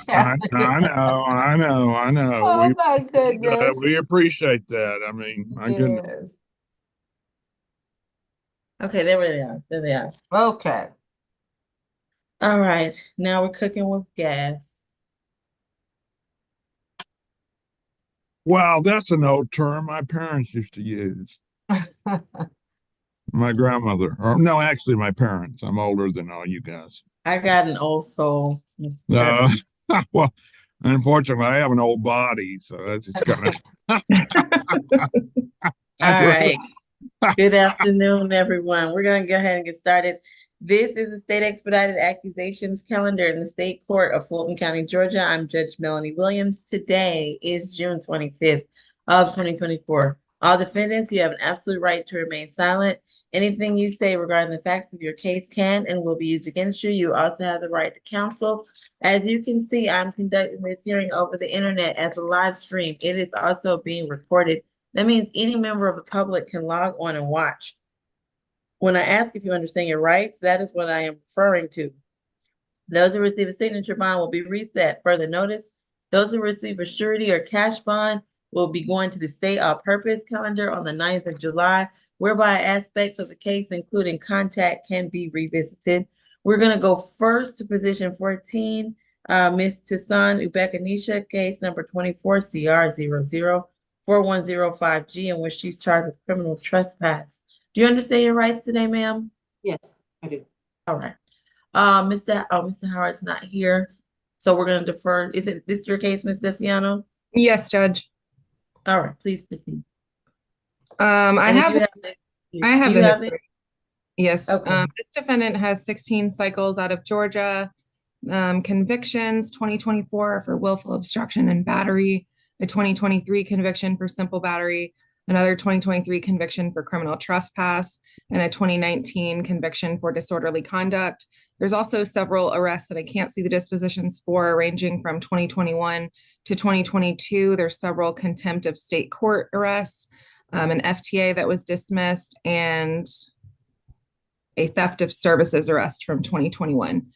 I know. Oh We my goodness. we appreciate that. I mean, my goodness. Yes. Okay, there they are. There they are. Okay. All right, now we're cooking with gas. Wow, that's an old term my parents used to use. My grandmother, or no, actually, my parents. I'm older than all you guys. I got an old soul, Mr. Cook. Uh, well, unfortunately, I have an old body, so that's it's kind of All that's really. right. Good afternoon, everyone. We're going to go ahead and get started. This is the State Expedited Accusations calendar in the State Court of Fulton County, Georgia. I'm Judge Melanie Williams. Today is June 25th of 2024. All defendants, you have an absolute right to remain silent. Anything you say regarding the facts of your case can and will be used against you. You also have the right to counsel. As you can see, I'm conducting this hearing over the internet as a live stream. It is also being recorded. That means any member of the public can log on and watch. When I ask if you understand your rights, that is what I am referring to. Those who receive a signature bond will be reset. Further notice, those who receive a surety or cash bond will be going to the state all-purpose calendar on the 9th of July, whereby aspects of the case, including contact, can be revisited. We're going to go first to position 14, Ms. Tisan Ubekanisha, case number 24 CR 4105G, in which she's charged with criminal trespass. Do you understand your rights today, ma'am? Yes, I do. All right. Mr. Howard's not here, so we're gonna defer. Is it this your case, Ms. Desiano? Yes, Judge. All right, please proceed. I And if have you the have it, do I have you the have it? history. Yes. Okay. This defendant has 16 cycles out of Georgia, convictions, 2024 for willful obstruction and battery, a 2023 conviction for simple battery, another 2023 conviction for criminal trespass, and a 2019 conviction for disorderly conduct. There's also several arrests that I can't see the dispositions for, ranging from 2021 to 2022. There's several contempt of state court arrests, an FTA that was dismissed, and a theft of services arrest from 2021.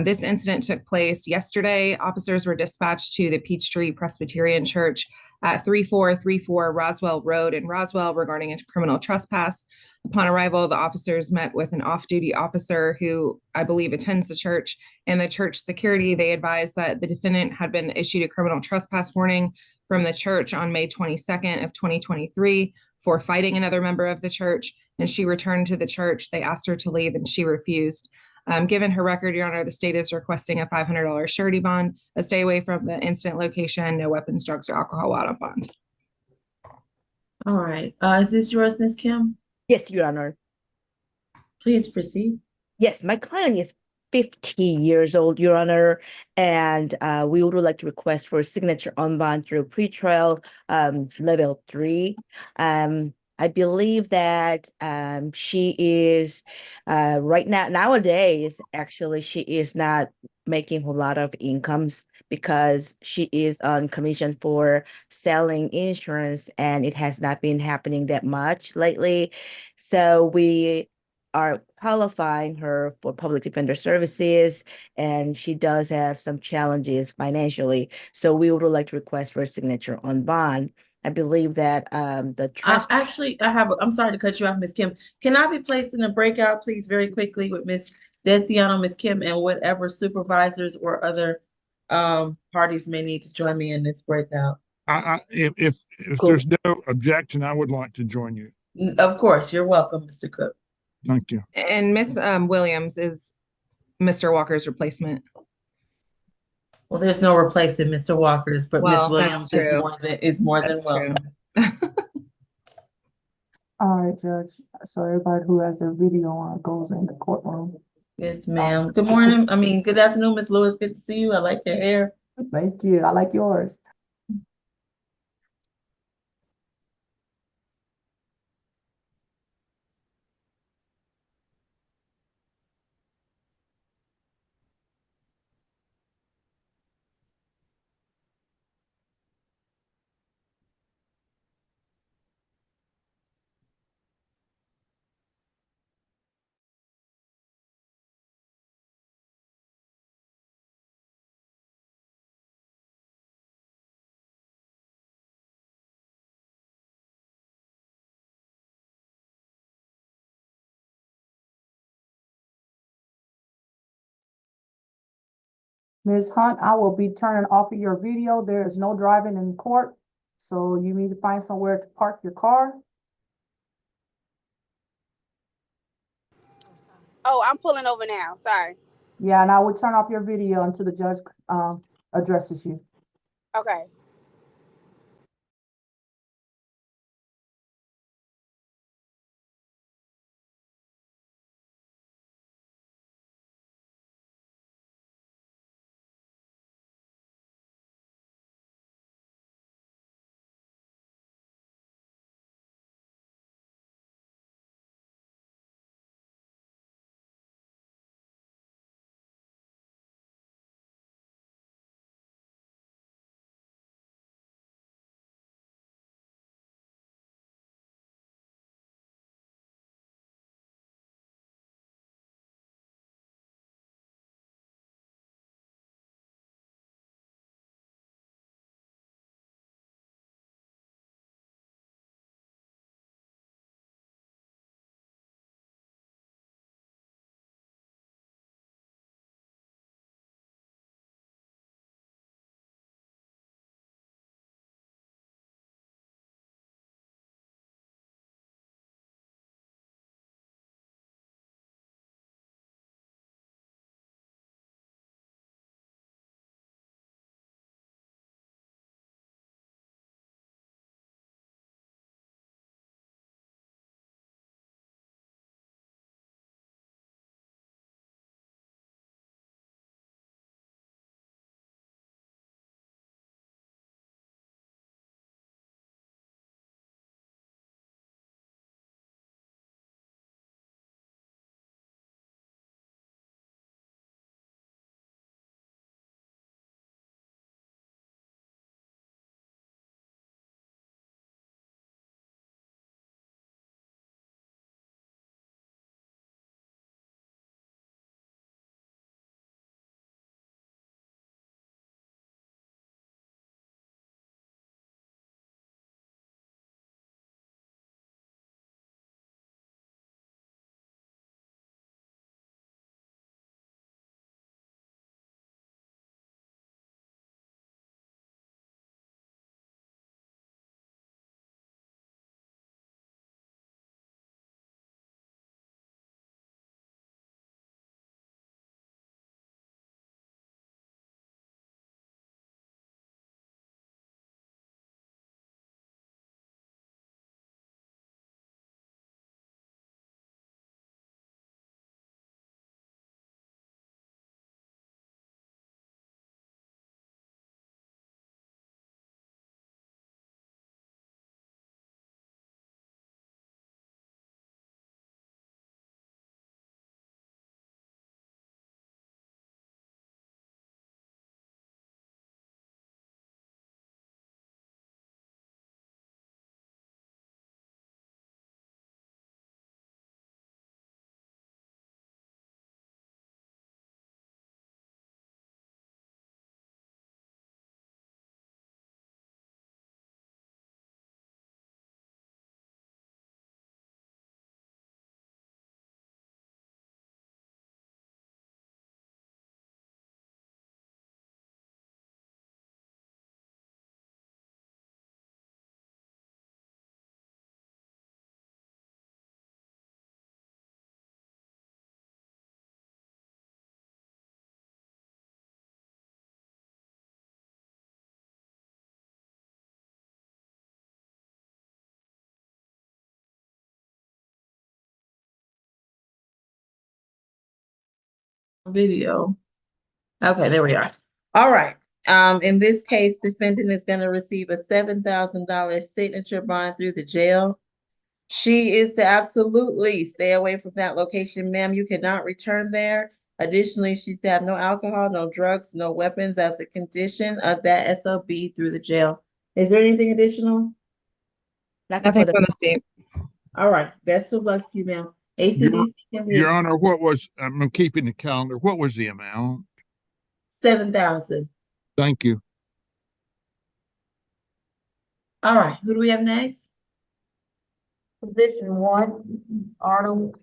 This incident took place yesterday. Officers were dispatched to the Peachtree Presbyterian Church at 3434 Roswell Road in Roswell regarding a criminal trespass. Upon arrival, the officers met with an off-duty officer who I believe attends the church, and the church security. They advised that the defendant had been issued a criminal trespass warning from the church on May 22nd of 2023 for fighting another member of the church, and she returned to the church. They asked her to leave and she refused. Given her record, Your Honor, the state is requesting a $500 surety bond, a stay away from the incident location, no weapons, drugs, or alcohol out on bond. All right. Is this yours, Ms. Kim? Yes, Your Honor. Please proceed. Yes, my client is 50 years old, Your Honor, and we would like to request for a signature on bond through pretrial level 3. I believe that she is right now, nowadays, actually, she is not making a whole lot of incomes because she is on commission for selling insurance, and it has not been happening that much lately. So we are qualifying her for public defender services, and she does have some challenges financially. So we would like to request for a signature on bond. I believe that the trust. I'm sorry to cut you off, Ms. Kim. Can I be placed in a breakout, please, very quickly with Ms. Desiano, Ms. Kim, and whatever supervisors or other parties may need to join me in this breakout? If Cool. there's no objection, I would like to join you. Of course, you're welcome, Mr. Cook. Thank you. And Miss Williams is Mr. Walker's replacement. Well, there's no replacing Mr. Walker's, but Ms. Well, that's Williams is true. more than That's true. welcome. All right, Judge. So everybody who has their video on goes in the courtroom. Yes, ma'am. Good morning. Good afternoon, Ms. Lewis. Good to see you. I like your hair. Thank you. I like yours. Ms. Hunt, I will be turning off of your video. There is no driving in court, so you need to find somewhere to park your car. Oh, I'm pulling over now. Sorry. Yeah, and I will turn off your video until the judge addresses you. Okay. Video. Okay, there we are. All right. In this case, defendant is going to receive a $7,000 signature bond through the jail. She is to absolutely stay away from that location, ma'am. You cannot return there. Additionally, she's to have no alcohol, no drugs, no weapons as a condition of that SOB through the jail. Is there anything additional? Nothing Nothing for from the the state. All right, best of luck to you, ma'am. Your, ACDC can be Your Honor, I'm keeping the calendar. What was the amount? 7,000. Thank you. All right, who do we have next? Position 1, Arnold.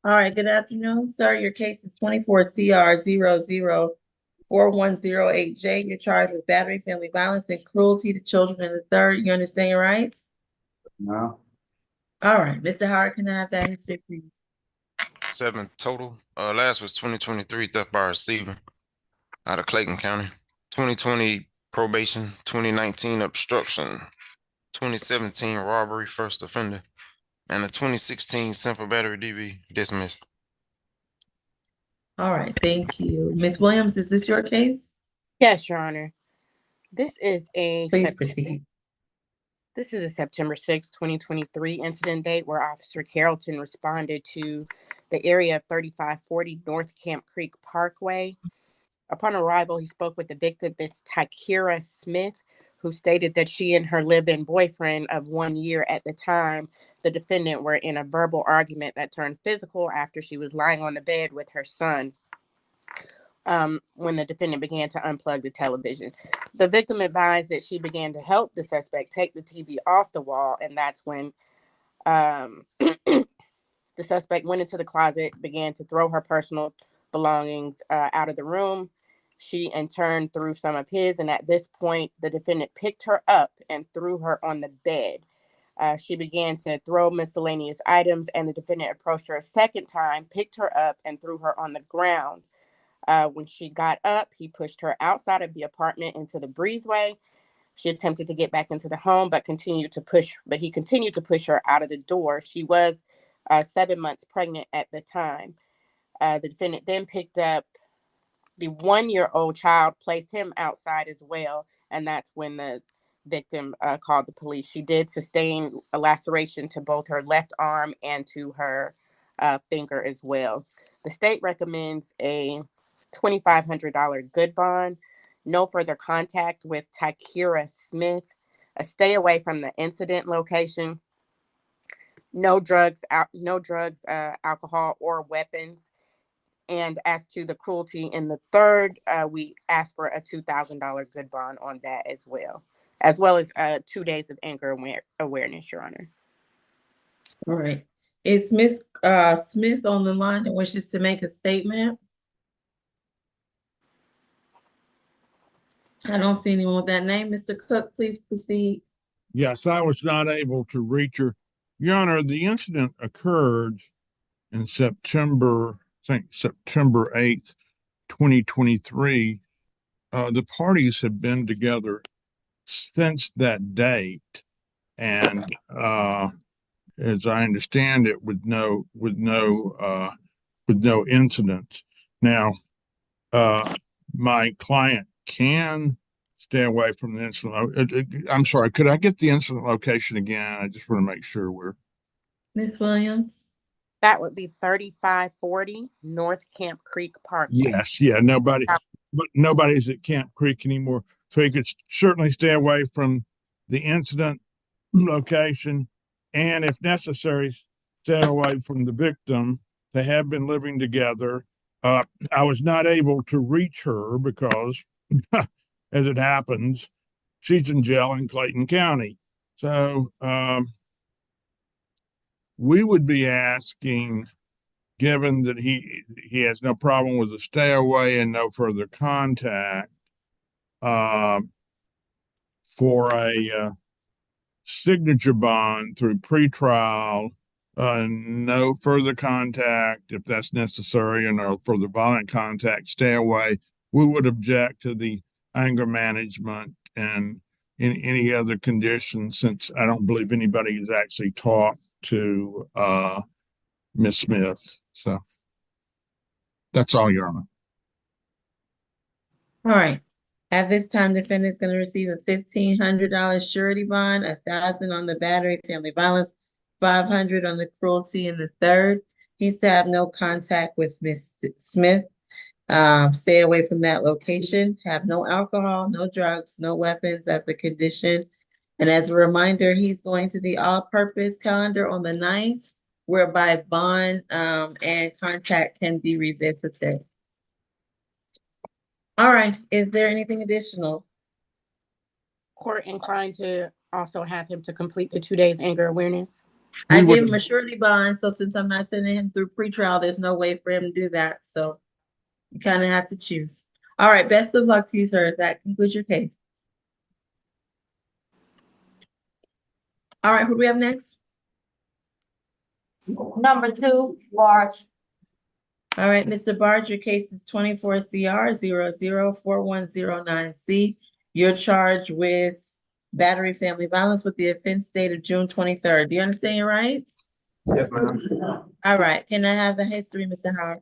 All right, good afternoon, sir. Your case is 24 CR 00 4108J. You're charged with battery, family violence, and cruelty to children in the third. You understand your rights? No. All right, Mr. Howard, can I have that history, please? 7 total. Last was 2023 theft by receiver out of Clayton County. 2020 probation. 2019 obstruction. 2017 robbery, first offender, and a 2016 simple battery DV dismissed. All right, thank you. Ms. Williams, is this your case? Yes, Your Honor. This is a Please Sept- proceed. This is a September 6, 2023 incident date where Officer Carrollton responded to the area of 3540 North Camp Creek Parkway. Upon arrival, he spoke with the victim, Ms. Takira Smith, who stated that she and her live-in boyfriend of 1 year at the time, the defendant, were in a verbal argument that turned physical after she was lying on the bed with her son. When the defendant began to unplug the television. The victim advised that she began to help the suspect take the TV off the wall, and that's when the suspect went into the closet, began to throw her personal belongings out of the room. She in turn threw some of his, and at this point, the defendant picked her up and threw her on the bed. She began to throw miscellaneous items, and the defendant approached her a second time, picked her up, and threw her on the ground. When she got up, he pushed her outside of the apartment into the breezeway. She attempted to get back into the home, but he continued to push her out of the door. She was 7 months pregnant at the time. The defendant then picked up the 1-year-old child, placed him outside as well, and that's when the victim called the police. She did sustain a laceration to both her left arm and to her finger as well. The state recommends a $2,500 good bond, no further contact with Takira Smith, a stay away from the incident location, no drugs, alcohol, or weapons. And as to the cruelty in the third, we ask for a $2,000 good bond on that as well as 2 days of anger awareness, Your Honor. All right. Is Ms. Smith on the line and wishes to make a statement? I don't see anyone with that name. Mr. Cook, please proceed. Yes, I was not able to reach her. Your Honor, the incident occurred in September 8th, 2023. The parties have been together since that date. And as I understand it, with no incidents. Now, my client can stay away from the incident. I'm sorry, could I get the incident location again? I just want to make sure we're. Ms. Williams? That would be 3540 North Camp Creek Parkway. Yes, yeah, nobody's at Camp Creek anymore. So he could certainly stay away from the incident location, and if necessary, stay away from the victim. They have been living together. I was not able to reach her because, as it happens, she's in jail in Clayton County. So we would be asking, given that he has no problem with a stay away and no further contact, for a signature bond through pretrial, no further contact if that's necessary, and no further violent contact, stay away. We would object to the anger management and in any other conditions, since I don't believe anybody has actually talked to Ms. Smith. So that's all, Your Honor. All right. At this time, defendant is going to receive a $1,500 surety bond, $1,000 on the battery, family violence, $500 on the cruelty in the third. He's to have no contact with Ms. Smith. Stay away from that location. Have no alcohol, no drugs, no weapons as a condition. And as a reminder, he's going to the all-purpose calendar on the 9th, whereby bond and contact can be revisited. All right. Is there anything additional? Court inclined to also have him to complete the 2 days anger awareness. I gave him a surety bond, so since I'm not sending him through pretrial, there's no way for him to do that. So you kind of have to choose. All right, best of luck to you, sir. That concludes your case. All right, who do we have next? Number 2, March. All right, Mr. Barge, your case is 24 CR 004109C. You're charged with battery family violence with the offense date of June 23rd. Do you understand your rights? Yes, ma'am. All right, can I have the history, Mr. Howard?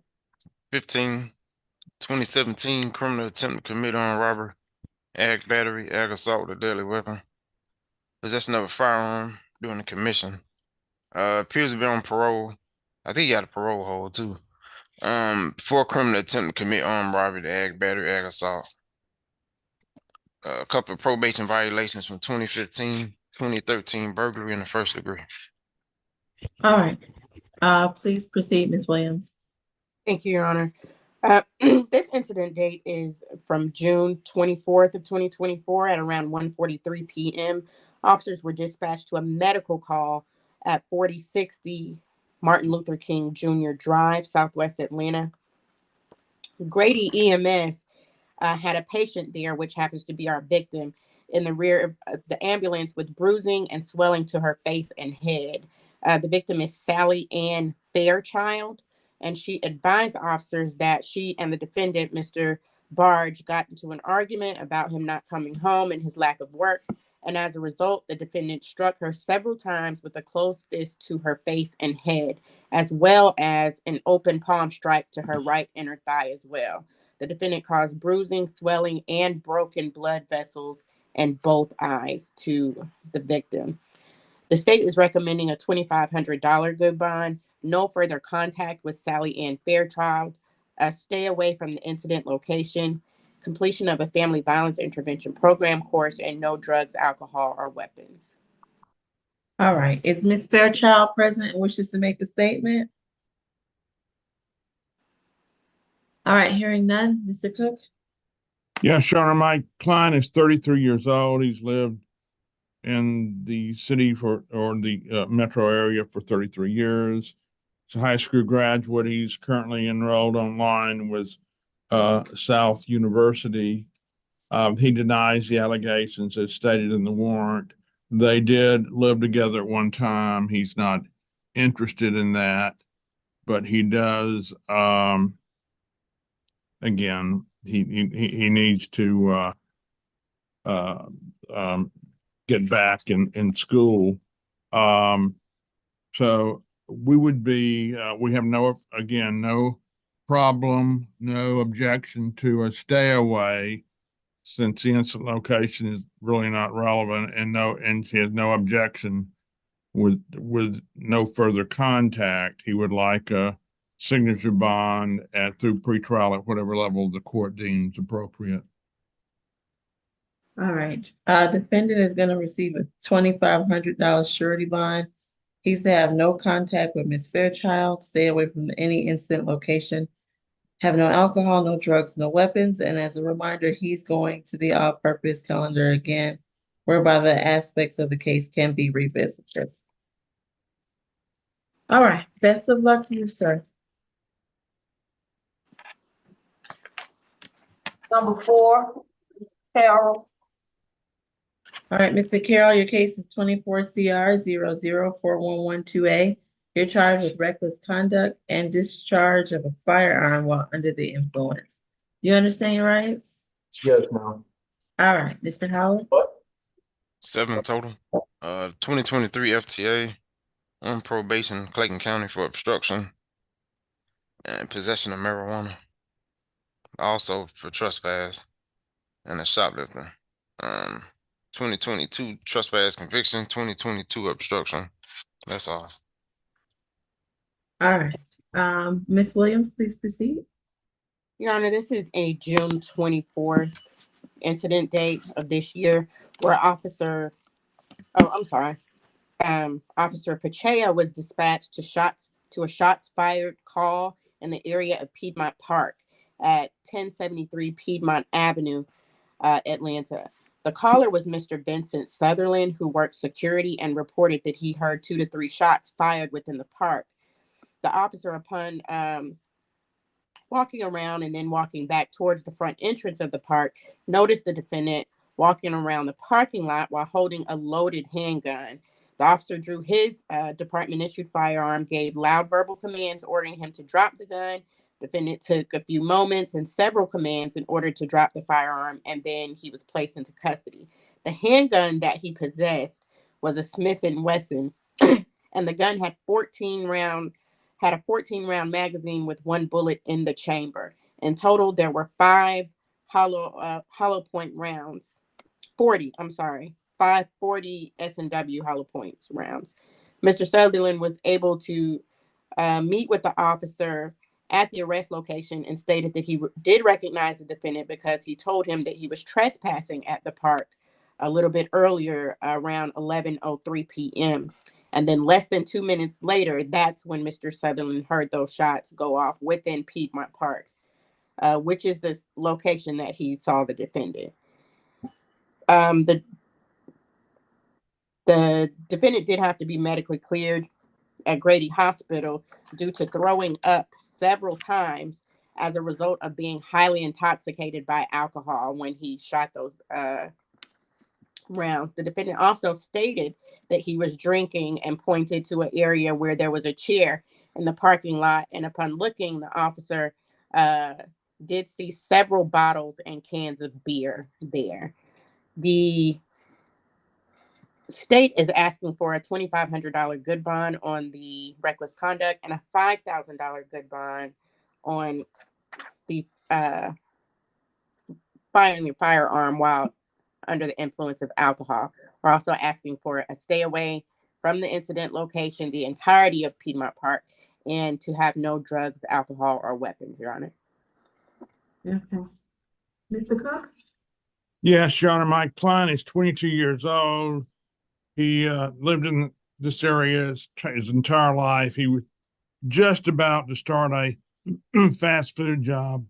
2017 criminal attempt to commit armed robbery, ag battery, ag assault with a deadly weapon, possession of a firearm during the commission. Appears to be on parole. I think he got a parole hold too. For criminal attempt to commit armed robbery, ag battery, ag assault. A couple of probation violations from 2015, 2013 burglary in the first degree. All right, please proceed, Ms. Williams. Thank you, Your Honor. This incident date is from June 24th of 2024 at around 1:43 p.m. Officers were dispatched to a medical call at 4060 Martin Luther King Jr. Drive, Southwest Atlanta. Grady EMS had a patient there, which happens to be our victim, in the rear of the ambulance with bruising and swelling to her face and head. The victim is Sally Ann Fairchild, and she advised officers that she and the defendant, Mr. Barge, got into an argument about him not coming home and his lack of work. And as a result, the defendant struck her several times with a closed fist to her face and head, as well as an open palm strike to her right inner thigh as well. The defendant caused bruising, swelling, and broken blood vessels in both eyes to the victim. The state is recommending a $2,500 good bond, no further contact with Sally Ann Fairchild, stay away from the incident location, completion of a family violence intervention program course, and no drugs, alcohol, or weapons. All right, is Ms. Fairchild present and wishes to make a statement? All right, hearing none, Mr. Cook? Yes, Your Honor, my client is 33 years old. He's lived in the city or the metro area for 33 years. He's a high school graduate. He's currently enrolled online with South University. He denies the allegations as stated in the warrant. They did live together at one time. He's not interested in that, but he does. Again, he needs to get back in school. So we would be we have no problem, no objection to a stay away, since the incident location is really not relevant, and she has no objection with no further contact. He would like a signature bond through pretrial at whatever level the court deems appropriate. All right, defendant is gonna receive a $2,500 surety bond. He's to have no contact with Ms. Fairchild, stay away from any incident location, have no alcohol, no drugs, no weapons, and as a reminder, he's going to the all-purpose calendar again, whereby the aspects of the case can be revisited. All right, best of luck to you, sir. Number 4, Carol. All right, Mr. Carroll, your case is 24 CR 004112A. You're charged with reckless conduct and discharge of a firearm while under the influence. You understand your rights? Yes, ma'am. All right, Mr. Howard. 7 total. 2023 FTA on probation, Clayton County for obstruction and possession of marijuana. Also for trespass and a shoplifting. 2022 trespass conviction, 2022 obstruction. That's all. All right. Ms. Williams, please proceed. Your Honor, this is a June 24th incident date of this year where Officer Pacheco was dispatched to a shots fired call in the area of Piedmont Park at 1073 Piedmont Avenue, Atlanta. The caller was Mr. Vincent Sutherland, who worked security and reported that he heard 2 to 3 shots fired within the park. The officer, upon walking around and then walking back towards the front entrance of the park, noticed the defendant walking around the parking lot while holding a loaded handgun. The officer drew his department-issued firearm, gave loud verbal commands ordering him to drop the gun. Defendant took a few moments and several commands in order to drop the firearm, and then he was placed into custody. The handgun that he possessed was a Smith & Wesson, and the gun had a 14-round magazine with one bullet in the chamber. In total, there were 5 hollow point rounds. 5 40 S&W hollow points rounds. Mr. Sutherland was able to meet with the officer at the arrest location and stated that he did recognize the defendant because he told him that he was trespassing at the park a little bit earlier, around 11:03 p.m. And then less than 2 minutes later, that's when Mr. Sutherland heard those shots go off within Piedmont Park, which is the location that he saw the defendant. The defendant did have to be medically cleared at Grady Hospital due to throwing up several times as a result of being highly intoxicated by alcohol when he shot those rounds. The defendant also stated that he was drinking and pointed to an area where there was a chair in the parking lot. And upon looking, the officer did see several bottles and cans of beer there. The state is asking for a $2,500 good bond on the reckless conduct and a $5,000 good bond on the firing your firearm while under the influence of alcohol. We're also asking for a stay away from the incident location the entirety of Piedmont Park and to have no drugs, alcohol, or weapons, Your Honor. Okay. Mr. Cook? Yes, Your Honor, my client is 22 years old. He lived in this area his entire life. He was just about to start a fast food job.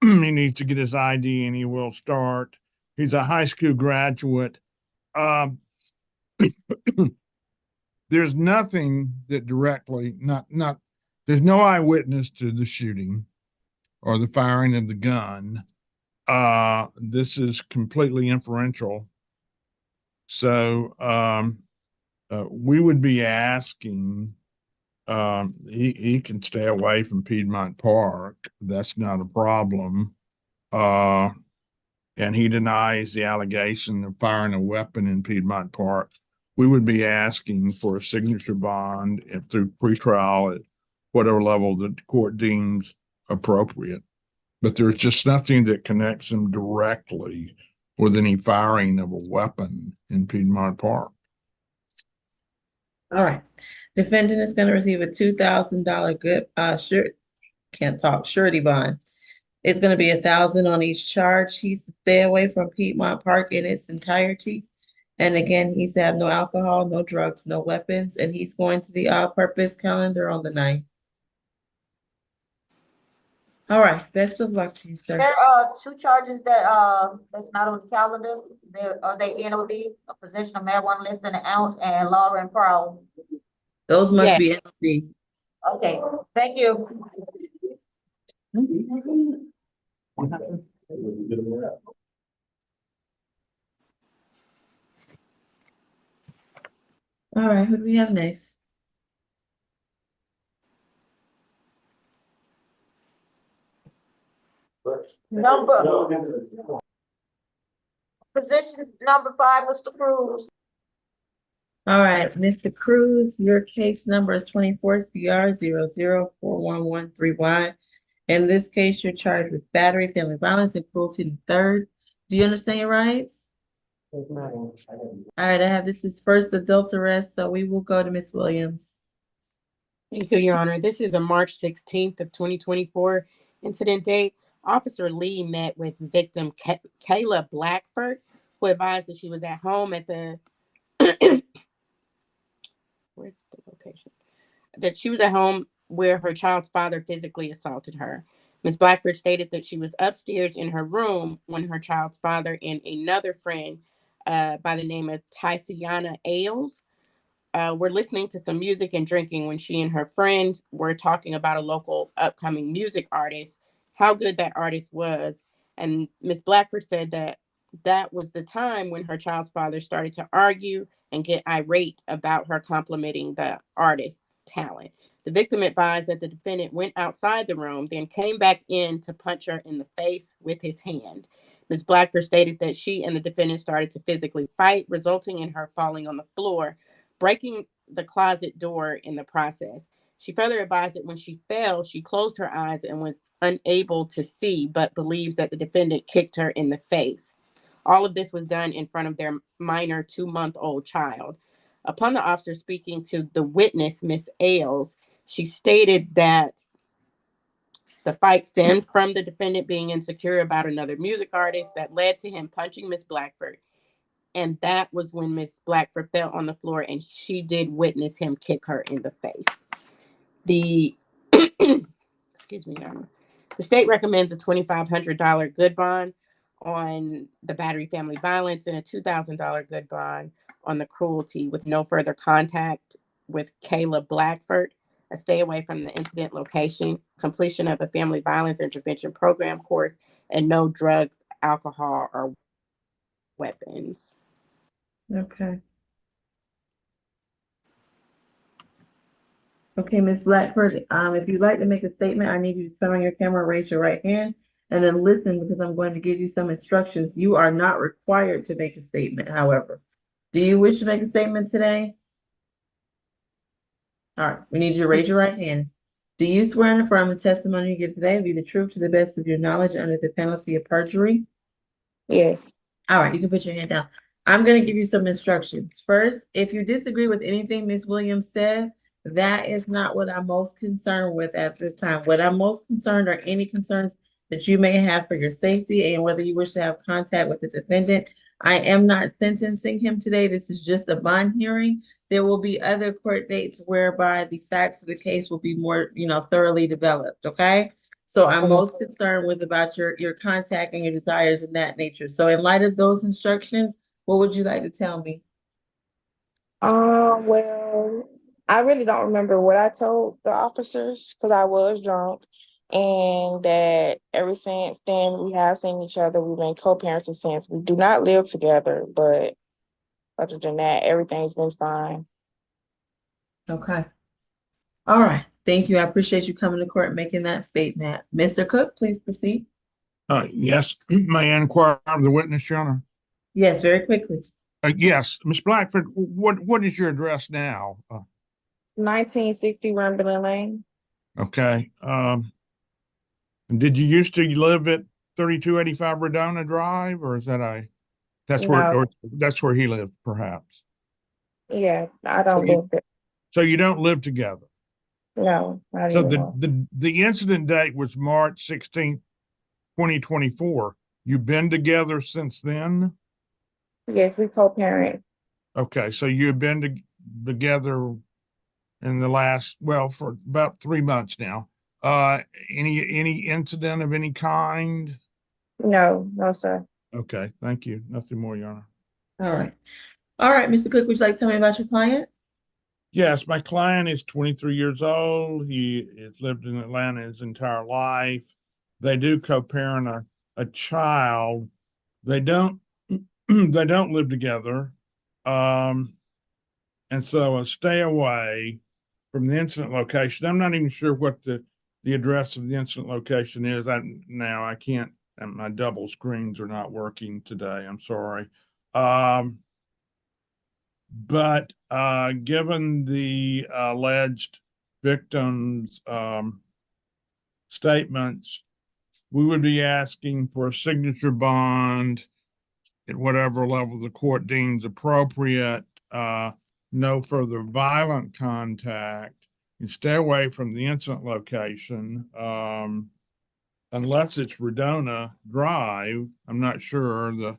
He needs to get his ID and he will start. He's a high school graduate. There's nothing that directly, there's no eyewitness to the shooting or the firing of the gun. This is completely inferential. So we would be asking, he can stay away from Piedmont Park. That's not a problem. And he denies the allegation of firing a weapon in Piedmont Park. We would be asking for a signature bond if through pretrial at whatever level the court deems appropriate. But there's just nothing that connects him directly with any firing of a weapon in Piedmont Park. All right. Defendant is going to receive a $2,000 good surety bond. It's going to be $1,000 on each charge. He's to stay away from Piedmont Park in its entirety. And again, he's to have no alcohol, no drugs, no weapons, and he's going to the all-purpose calendar on the 9th. All right, best of luck to you, sir. There are 2 charges that that's not on the calendar. Are they NOD, a possession of marijuana less than an ounce, and law and prowl? Those must Yeah. be NOD. Okay, thank you. All right, who do we have next? Position number 5, Mr. Cruz. All right, Mr. Cruz, your case number is 24CR004113Y. In this case, you're charged with battery, family violence, and cruelty to the third. Do you understand your rights? All right, I have this is first adult arrest, so we will go to Ms. Williams. Thank you, Your Honor. This is a March 16th of 2024 incident date. Officer Lee met with victim Kayla Blackford, who advised that she was at home at the where's the location? That she was at home where her child's father physically assaulted her. Ms. Blackford stated that she was upstairs in her room when her child's father and another friend by the name of Tyciana Ailes were listening to some music and drinking when she and her friend were talking about a local upcoming music artist, how good that artist was. And Miss Blackford said that that was the time when her child's father started to argue and get irate about her complimenting the artist's talent. The victim advised that the defendant went outside the room, then came back in to punch her in the face with his hand. Ms. Blackford stated that she and the defendant started to physically fight, resulting in her falling on the floor, breaking the closet door in the process. She further advised that when she fell, she closed her eyes and was unable to see, but believes that the defendant kicked her in the face. All of this was done in front of their minor 2-month-old child. Upon the officer speaking to the witness, Miss Ailes, she stated that the fight stemmed from the defendant being insecure about another music artist that led to him punching Miss Blackford. And that was when Miss Blackford fell on the floor and she did witness him kick her in the face. The excuse me, Your Honor. The state recommends a $2,500 good bond on the battery family violence and a $2,000 good bond on the cruelty with no further contact with Kayla Blackford, a stay away from the incident location, completion of a family violence intervention program course, and no drugs, alcohol, or weapons. Okay. Okay, Ms. Blackford, if you'd like to make a statement, I need you to turn on your camera, raise your right hand, and then listen because I'm going to give you some instructions. You are not required to make a statement, however. Do you wish to make a statement today? All right, we need you to raise your right hand. Do you swear and affirm the testimony you give today will be the truth to the best of your knowledge under the penalty of perjury? Yes. All right, you can put your hand down. I'm going to give you some instructions. First, if you disagree with anything Ms. Williams said, that is not what I'm most concerned with at this time. What I'm most concerned are any concerns that you may have for your safety and whether you wish to have contact with the defendant. I am not sentencing him today. This is just a bond hearing. There will be other court dates whereby the facts of the case will be more, thoroughly developed, okay? So I'm most concerned with about your contact and your desires in that nature. So in light of those instructions, what would you like to tell me? Well, I really don't remember what I told the officers because I was drunk, and that ever since then we have seen each other. We've been co-parenting since. We do not live together, but other than that, everything's been fine. Okay. All right. Thank you. I appreciate you coming to court and making that statement. Mr. Cook, please proceed. Yes, may I inquire of the witness, Your Honor? Yes, very quickly. Yes, Miss Blackford, what is your address now? 1960 Rumberland Lane. Okay. Did you used to live at 3285 Redona Drive, or is that that's where, No. or that's where he lived, perhaps? Yeah, I don't live there. So you don't live together? No, not So anymore. the incident date was March 16th, 2024. You've been together since then? Yes, we co-parent. Okay, so you've been together in the last, well, for about 3 months now. Any incident of any kind? No, no, sir. Okay, thank you. Nothing more, Your Honor. All right. All right, Mr. Cook, would you like to tell me about your client? Yes, my client is 23 years old. He has lived in Atlanta his entire life. They do co-parent a child. They don't they don't live together. And so stay away from the incident location. I'm not even sure what the address of the incident location is. I can't, my double screens are not working today. I'm sorry. But given the alleged victim's statements, we would be asking for a signature bond at whatever level the court deems appropriate. No further violent contact, and stay away from the incident location unless it's Redona Drive. I'm not sure. The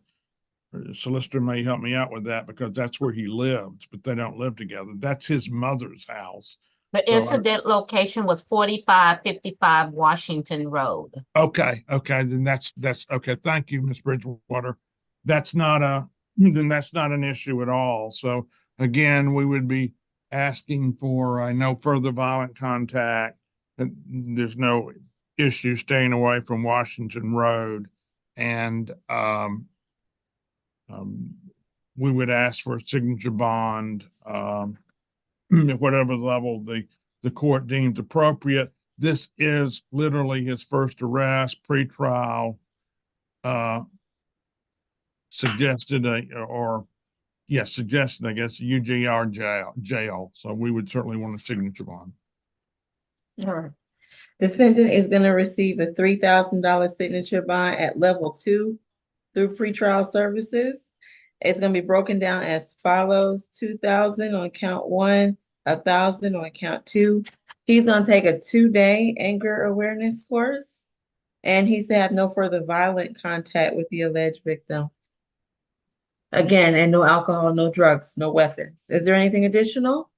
solicitor may help me out with that because that's where he lives, but they don't live together. That's his mother's house. The incident location was 4555 Washington Road. Okay, then that's okay. Thank you, Ms. Bridgewater. That's not an issue at all. So again, we would be asking for no further violent contact. There's no issue staying away from Washington Road. And we would ask for a signature bond, at whatever level the court deems appropriate. This is literally his first arrest, pretrial, suggested, I guess, UGR jail. So we would certainly want a signature bond. All right. Defendant is going to receive a $3,000 signature bond at level 2 through pretrial services. It's going to be broken down as follows: 2,000 on count 1, 1,000 on count 2. He's going to take a 2-day anger awareness course, and he's to have no further violent contact with the alleged victim. Again, and no alcohol, no drugs, no weapons. Is there anything additional?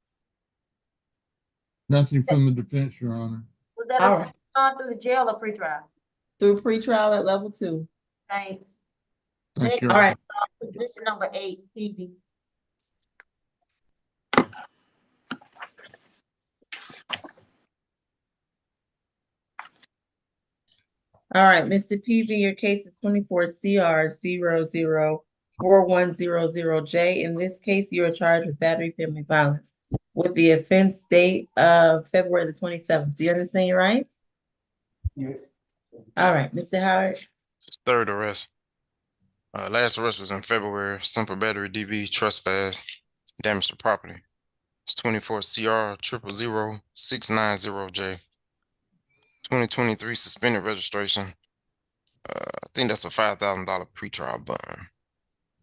Nothing from the defense, Your Honor. Was that All a right. on through the jail or pretrial? Through pretrial at level 2. Thanks. Thank you. All right. Position number 8, PD. All right, Mr. PV, your case is 24 CR 004100J. In this case, you are charged with battery family violence with the offense date of February the 27th. Do you understand your rights? Yes. All right, Mr. Howard. Third arrest. Last arrest was in February. Simple battery, DV, trespass, damage to property. It's 24 CR 000690J. 2023 suspended registration. I think that's a $5,000 pretrial bond.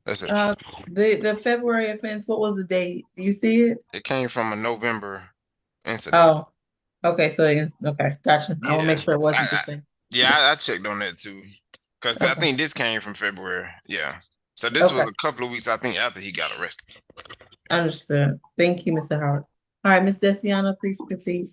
That's it. The February offense, what was the date? Do you see it? It came from a November incident. Oh, okay. So, okay, gotcha. I want to make sure it wasn't the same. I checked on that too. Because I Okay. think this came from February. Yeah. So this was a couple of weeks, I think, after he got arrested. Understood. Thank you, Mr. Howard. All right, Ms. Desiano, please proceed.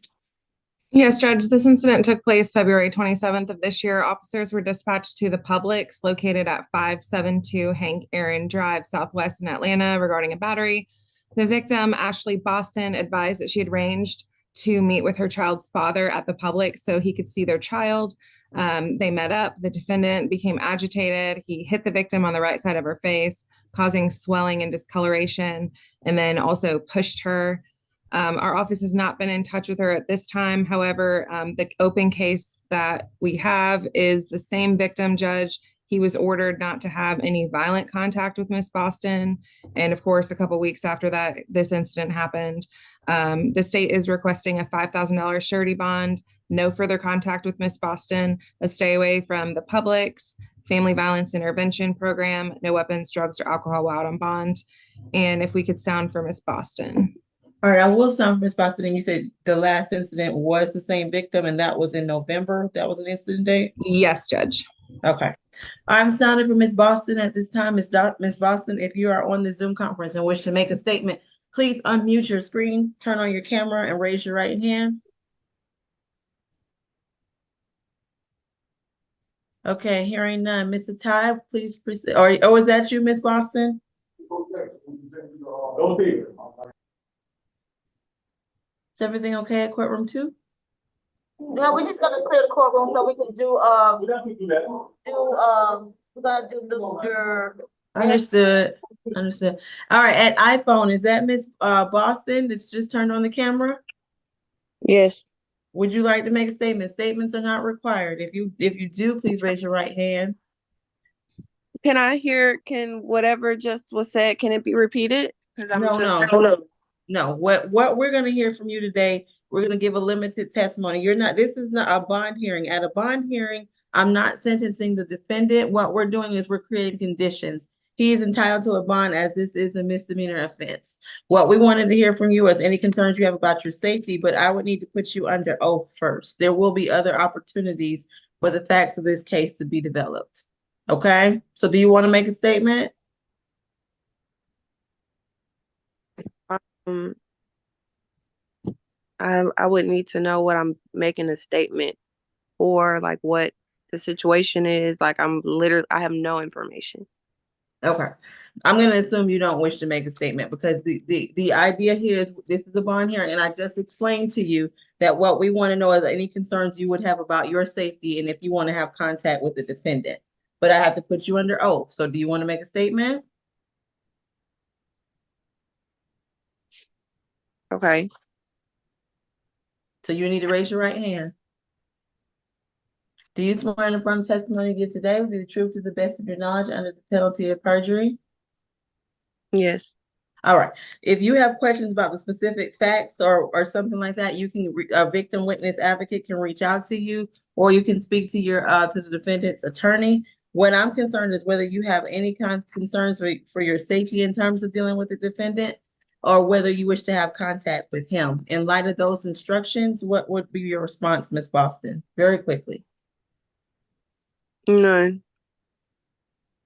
Yes, Judge, this incident took place February 27th of this year. Officers were dispatched to the Publix located at 572 Hank Aaron Drive, Southwest in Atlanta regarding a battery. The victim, Ashley Boston, advised that she had arranged to meet with her child's father at the Publix so he could see their child. They met up. The defendant became agitated. He hit the victim on the right side of her face, causing swelling and discoloration, and then also pushed her. Our office has not been in touch with her at this time. However, the open case that we have is the same victim, Judge. He was ordered not to have any violent contact with Miss Boston. And of course, a couple weeks after that, this incident happened. The state is requesting a $5,000 surety bond, no further contact with Miss Boston, a stay away from the Publix, family violence intervention program, no weapons, drugs, or alcohol while out on bond. And if we could sound for Miss Boston. All right, I will sound for Ms. Boston. And you said the last incident was the same victim, and that was in November. That was an incident date? Yes, Judge. Okay. I'm sounding for Ms. Boston at this time. Ms. Boston, if you are on the Zoom conference and wish to make a statement, please unmute your screen, turn on your camera, and raise your right hand. Okay, hearing none. Mr. Ty, please proceed. Or is that you, Ms. Boston? Is everything okay at courtroom 2? No, we're just gonna clear the courtroom so we can do, we're gonna do the. Understood. Understood. All right, at iPhone, is that Ms. Boston that's just turned on the camera? Yes. Would you like to make a statement? Statements are not required. If you do, please raise your right hand. Can whatever just was said, can it be repeated? No, what we're gonna hear from you today, we're gonna give a limited testimony. This is not a bond hearing. At a bond hearing, I'm not sentencing the defendant. What we're doing is we're creating conditions. He is entitled to a bond as this is a misdemeanor offense. What we wanted to hear from you is any concerns you have about your safety, but I would need to put you under oath first. There will be other opportunities for the facts of this case to be developed. Okay, so do you want to make a statement? I would need to know what I'm making a statement for, like what the situation is. Like I have no information. Okay. I'm gonna assume you don't wish to make a statement because the idea here is this is a bond hearing, and I just explained to you that what we want to know is any concerns you would have about your safety and if you want to have contact with the defendant. But I have to put you under oath. So do you want to make a statement? Okay. So you need to raise your right hand. Do you swear in the affirmative testimony you give today will be the truth to the best of your knowledge under the penalty of perjury? Yes. All right. If you have questions about the specific facts or something like that, you can a victim witness advocate can reach out to you, or you can speak to your to the defendant's attorney. What I'm concerned is whether you have any kind of concerns for your safety in terms of dealing with the defendant, or whether you wish to have contact with him. In light of those instructions, what would be your response, Ms. Boston? Very quickly. None.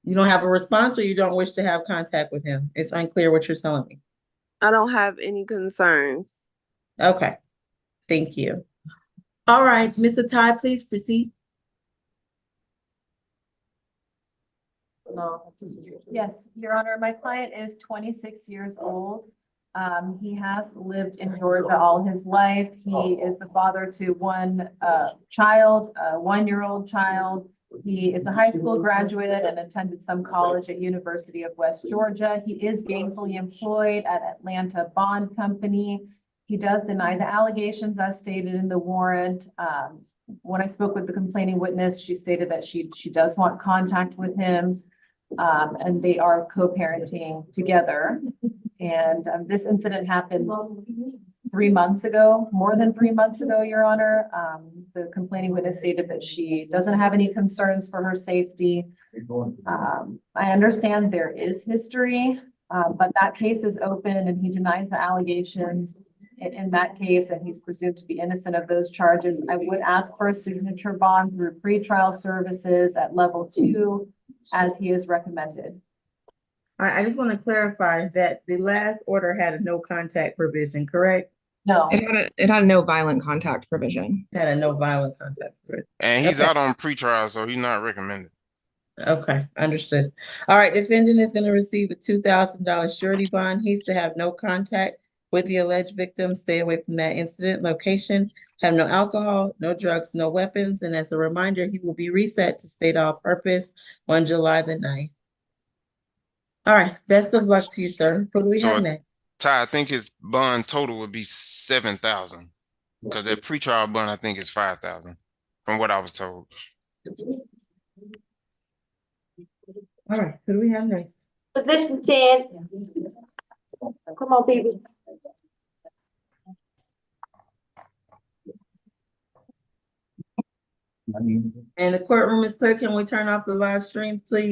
You don't have a response, or you don't wish to have contact with him? It's unclear what you're telling me. I don't have any concerns. Okay, thank you. All right, Mr. Ty, please proceed. No. Yes, Your Honor, my client is 26 years old. He has lived in Georgia all his life. He is the father to one child, a 1-year-old child. He is a high school graduate and attended some college at University of West Georgia. He is gainfully employed at Atlanta Bond Company. He does deny the allegations as stated in the warrant. When I spoke with the complaining witness, she stated that she does want contact with him. And they are co-parenting together. And this incident happened 3 months ago, more than 3 months ago, Your Honor. The complaining witness stated that she doesn't have any concerns for her safety. I understand there is history, but that case is open and he denies the allegations in that case, and he's presumed to be innocent of those charges. I would ask for a signature bond through pretrial services at level 2, as he is recommended. I just want to clarify that the last order had a no contact provision, correct? No. It had a no violent contact provision. Had a no violent contact provision. And he's Okay. out on pretrial, so he's not recommended. Okay, understood. All right, defendant is going to receive a $2,000 surety bond. He's to have no contact with the alleged victim, stay away from that incident location, have no alcohol, no drugs, no weapons, and as a reminder, he will be reset to state all purpose on July the 9th. All right, best of luck to you, sir. What do we have next? Ty, I think his bond total would be 7,000 because their pretrial bond, I think, is 5,000 from what I was told. All right, who do we have next? Position 10. Come on, people. And the courtroom is clear. Can we turn off the live stream, please?